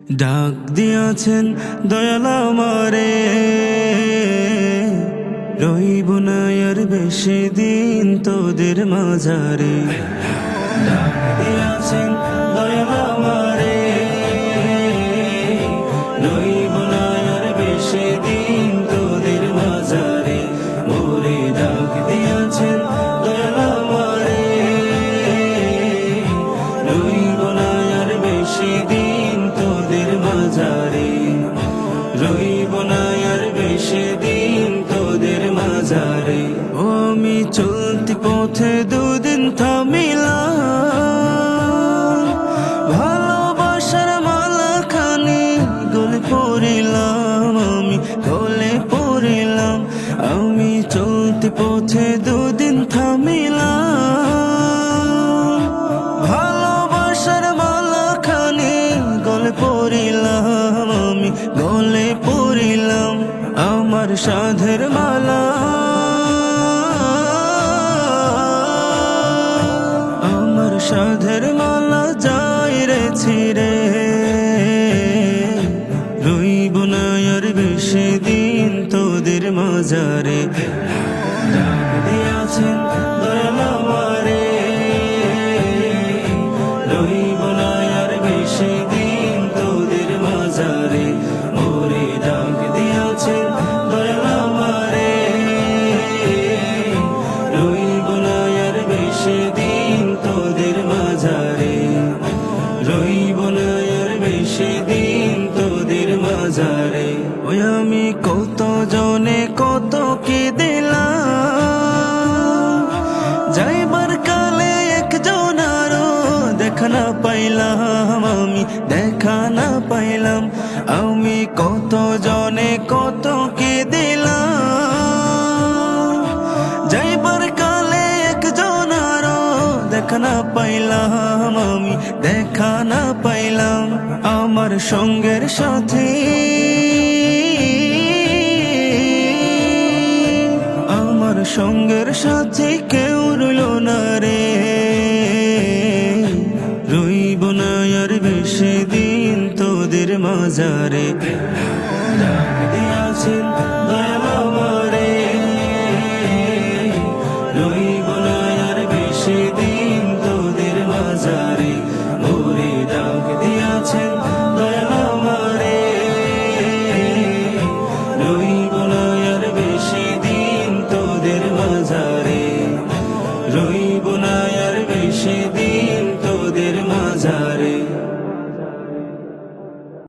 ডাক দিয়াছেন দয়াল আমারে, রইব না আর বেশি দিন তোদের মাঝারে। ডাক দিয়াছেন দয়াল আমারে, রইব না আর বেশি দিন তোদের মাঝারে। মোরে ডাক দিয়াছেন দয়াল আমারে, রইব না আর বেশি দিন তোদের মাঝারে। রইব না আর বেশি দিন তোদের মাঝারে। ও আমি চলতি পথে দুদিন থামিলাম, ভালোবাসার মালা খানি গলে পড়িলাম, আমি গলে পড়িলাম। আমি চলতি পথে দুদিন থামিলাম, ভালোবাসার মালা খানি গলে পড়িলাম, আমি গলে পড়িলাম। আমার সাধের মালা, আমার সাধের মালা যাই রে ছিড়ে। রইব না আর বেশি দিন তোদের মাঝারে। ডাক দিয়াছেন দয়াল আমারে, রইব না আর বেশি দিন তোদের মাঝারে। মোরে ডাক দিয়াছেন দয়াল আমারে, রইব না আর বেশি দিন তোদের মাঝারে। রইব না আর বেশি দিন তোদের মাঝারে। ওই আমি কত জনে কত কি দিলাম, যাইবার কালে একজন আরো দেখা না পাইলাম, আমি দেখা না পাইলাম। আমি কত জনে কত কি দিলাম, যাইবার কালে একজন আরো দেখা না পাইলাম, আমি দেখা না পাইলাম। আমার সঙ্গের সাথী, আমার সঙ্গের সাথী কেউ রইল না রে। রইব না আর বেশি দিন তোদের মাঝারে। ডাক